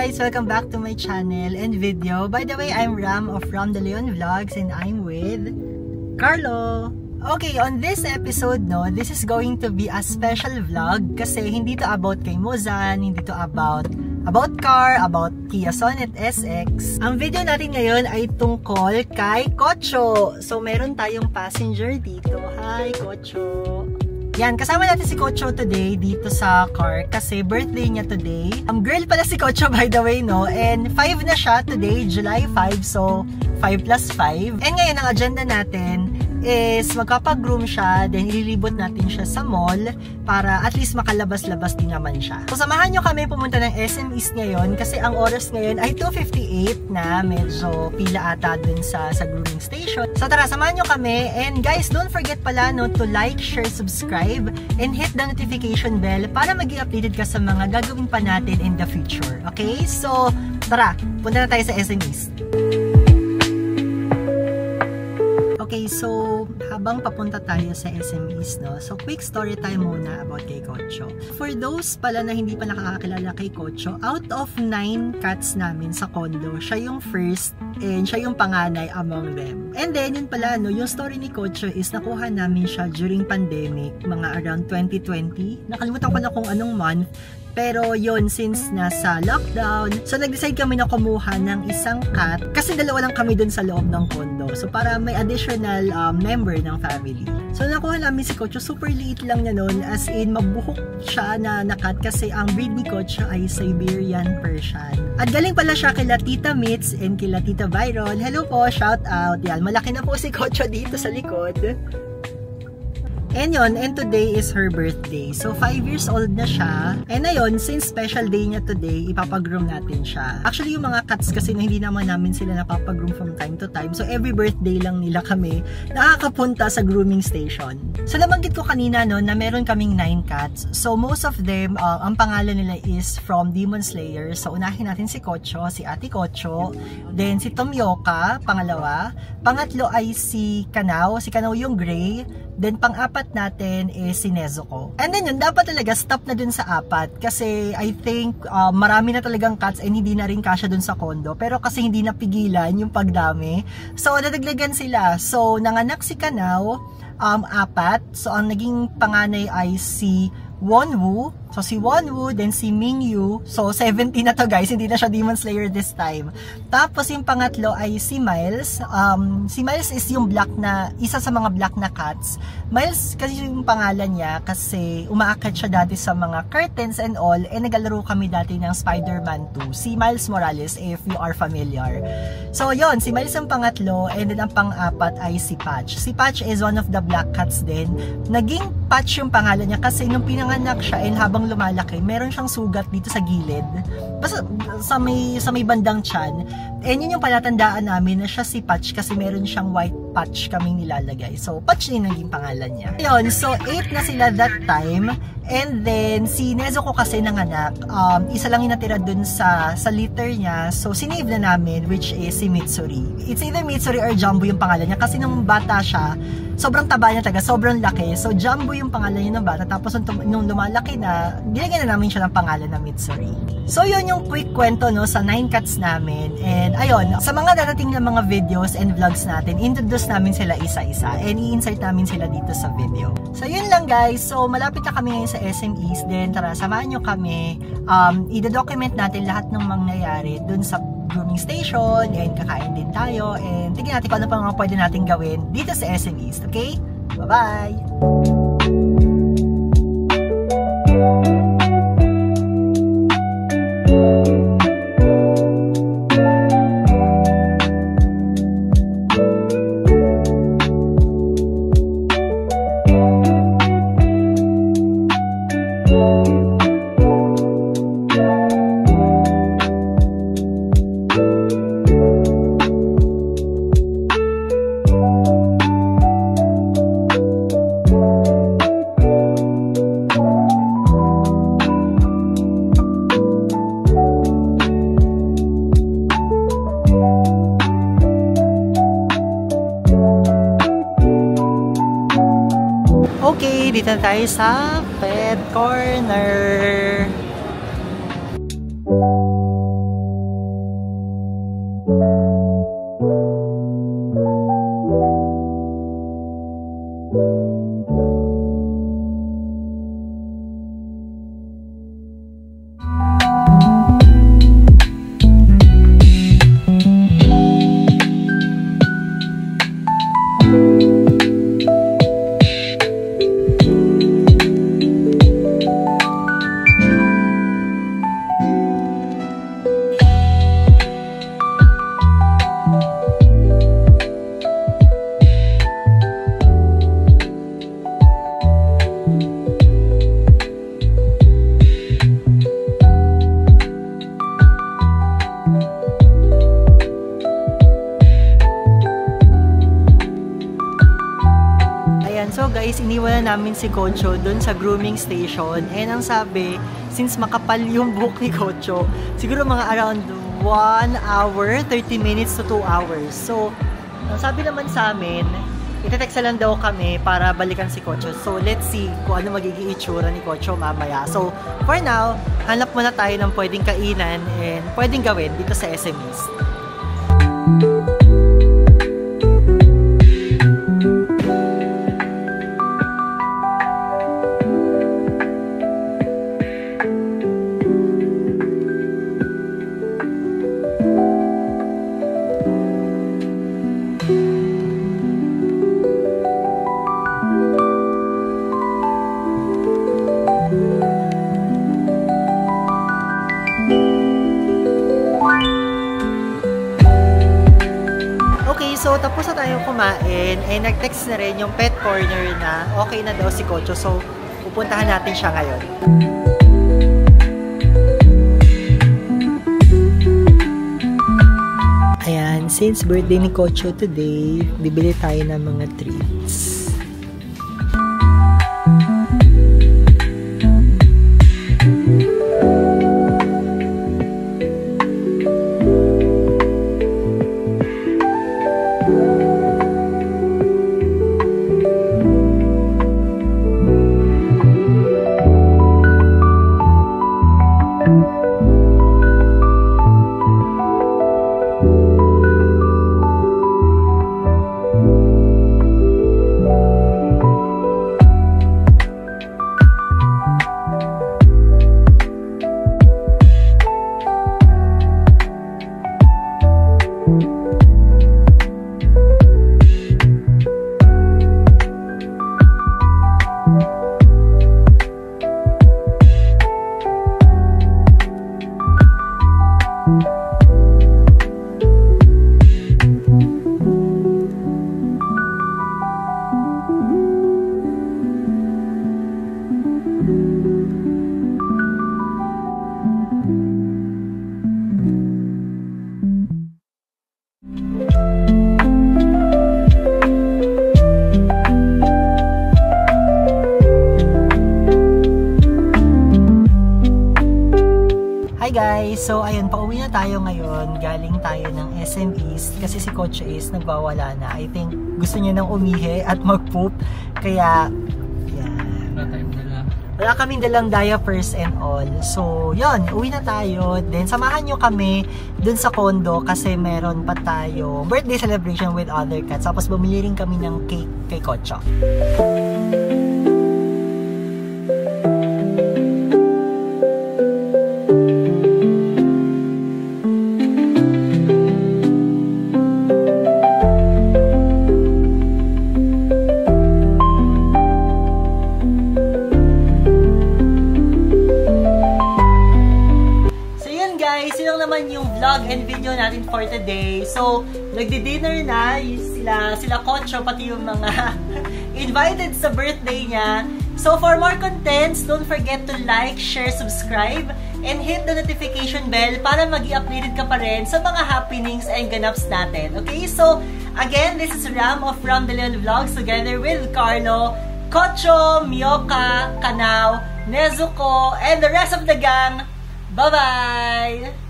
guys! Welcome back to my channel and video. By the way, I'm Ram of Ram De Leon Vlogs and I'm with Carlo. Okay, on this episode, this is going to be a special vlog kasi hindi to about kay Mozan, hindi to about car, about Kia Sonet SX. Ang video natin ngayon ay tungkol kay Kocho. So, meron tayong passenger dito. Hi, Kocho! Yan, kasama natin si Kocho today dito sa car kasi birthday niya today. Girl pala si Kocho by the way, and 5 na siya today, July 5, so 5 plus 5. And ngayon, ang agenda natin is magpapag-groom siya, then ililibot natin siya sa mall para at least makalabas-labas din naman siya. So, samahan nyo kami pumunta ng SM East ngayon kasi ang oras ngayon ay 2:58 na, medyo pila ata dun sa grooming station. So, tara, samahan nyo kami. And guys, don't forget pala to like, share, subscribe, and hit the notification bell para maging updated ka sa mga gagawin pa natin in the future. Okay? So, tara, punta na tayo sa SM East. Okay, so habang papunta tayo sa SM East, so quick story time muna about kay Kocho. For those pala na hindi pa nakakakilala kay Kocho, out of 9 cats namin sa condo, siya yung first and siya yung panganay among them. And then yun pala, yung story ni Kocho is nakuha namin siya during pandemic, mga around 2020. Nakalimutan ko na kung anong month. Pero yon, since nasa lockdown, so nag-decide kami na kumuha ng isang cat kasi dalawa lang kami dun sa loob ng condo. So para may additional member ng family. So nakuha namin si Kocho, super liit lang niya nun, as in mabuhok siya na cat kasi ang breed ni Kocho ay Siberian Persian. At galing pala siya kila Tita Mitz and kila Tita Byron. Hello po, shout out. Yan, malaki na po si Kocho dito sa likod. And yun, and today is her birthday. So, 5 years old na siya. And ayun, since special day niya today, ipapag-groom natin siya. Actually, yung mga cats kasi na hindi naman namin sila napapag-groom from time to time. So, every birthday lang nila kami nakakapunta sa grooming station. So, nabanggit ko kanina na meron kaming 9 cats. So, most of them, ang pangalan nila is from Demon Slayer. So, unahin natin si Kocho, si Ate Kocho. Then, si Tomioka, pangalawa. Pangatlo ay si Kanao. Si Kanao yung gray. Then, pang-apat natin is si Nezuko. And then yun, dapat talaga stop na dun sa apat. Kasi I think marami na talagang cats and hindi na rin kasya dun sa condo. Pero kasi hindi napigilan yung pagdami. So, nadaglagan sila. So, nanganak si Kanao, 4. So, ang naging panganay ay si Wonwoo. So, si Wonwoo, then si Mingyu. So, 70 na to guys. Hindi na siya Demon Slayer this time. Tapos, yung pangatlo ay si Miles. Si Miles is yung black na, isa sa mga black na cats. Miles kasi yung pangalan niya kasi umaakyat siya dati sa mga curtains and all. And nagalaro kami dati ng Spider-Man 2. Si Miles Morales, if you are familiar. So, yon, si Miles ang pangatlo. And then, ang pang-apat ay si Patch. Si Patch is one of the black cats din. Naging Patch yung pangalan niya kasi nung pinanganak siya and habang lumalaki, meron siyang sugat dito sa gilid. Basta sa may bandang tiyan. And yun yung palatandaan namin na siya si Patch kasi meron siyang white patch kaming nilalagay. So, Patch din naging pangalan niya. Ayun, so 8 na sila that time. And then, si Nezuko kasi nanganak. Isa lang yung natira dun sa litter niya. So, sinave na namin, which is si Mitsuri. It's either Mitsuri or Jumbo yung pangalan niya. Kasi nung bata siya, sobrang taba niya talaga, sobrang laki. So, Jumbo yung pangalan niya ng bata. Tapos, nung lumalaki na, nilagyan na namin siya ng pangalan na Mitsuri. So, yun yung quick kwento sa 9 cats namin. And, ayun, sa mga darating na mga videos and vlogs natin, introduce namin sila isa-isa. And, i-insert namin sila dito sa video. So, yun lang guys. So, malapit na kami ngayon sa SM East. Then, tara, samahan nyo kami. I-document natin lahat ng mangyayari dun sa grooming station. And, kakain din tayo. And, tignan natin kung ano pa mga pwede natin gawin dito sa SM East. Okay? Bye-bye! Okay, dito tayo sa pet corner. So guys, iniwan na namin si Kocho dun sa grooming station. And ang sabi, since makapal yung buhok ni Kocho, siguro mga around 1 hour, 30 minutes to 2 hours. So, ang sabi naman sa amin, itetext lang daw kami para balikan si Kocho. So, let's see kung ano magiging itsura ni Kocho mamaya. So, for now, hanap muna tayo ng pwedeng kainan and pwedeng gawin dito sa SM East. So, tapos na tayong kumain, eh, nag-text na rin yung pet corner na okay na daw si Kocho. So, pupuntahan natin siya ngayon. Ayan, since birthday ni Kocho today, bibili tayo ng mga treats. Hi guys! So ayun, pauwi na tayo ngayon. Galing tayo ng SM East kasi si Kocho is nagbawala na. I think gusto niya nang umihi at mag-poop. Kaya, yan. Wala kaming dalang diapers and all. So, yun. Uwi na tayo. Then, samahan nyo kami dun sa condo kasi meron pa tayo birthday celebration with other cats. Tapos, bumili rin kami ng cake kay Kocho. Vlog and video natin for today. So, nagdi-dinner na sila Kocho, pati yung mga invited sa birthday niya. So, for more contents, don't forget to like, share, subscribe, and hit the notification bell para mag-i-updated ka pa rin sa mga happenings and ganaps natin. Okay? So, again, this is Ram of Ram De Leon Vlogs together with Carlo, Kocho, Mioka, Kanao, Nezuko, and the rest of the gang. Bye-bye!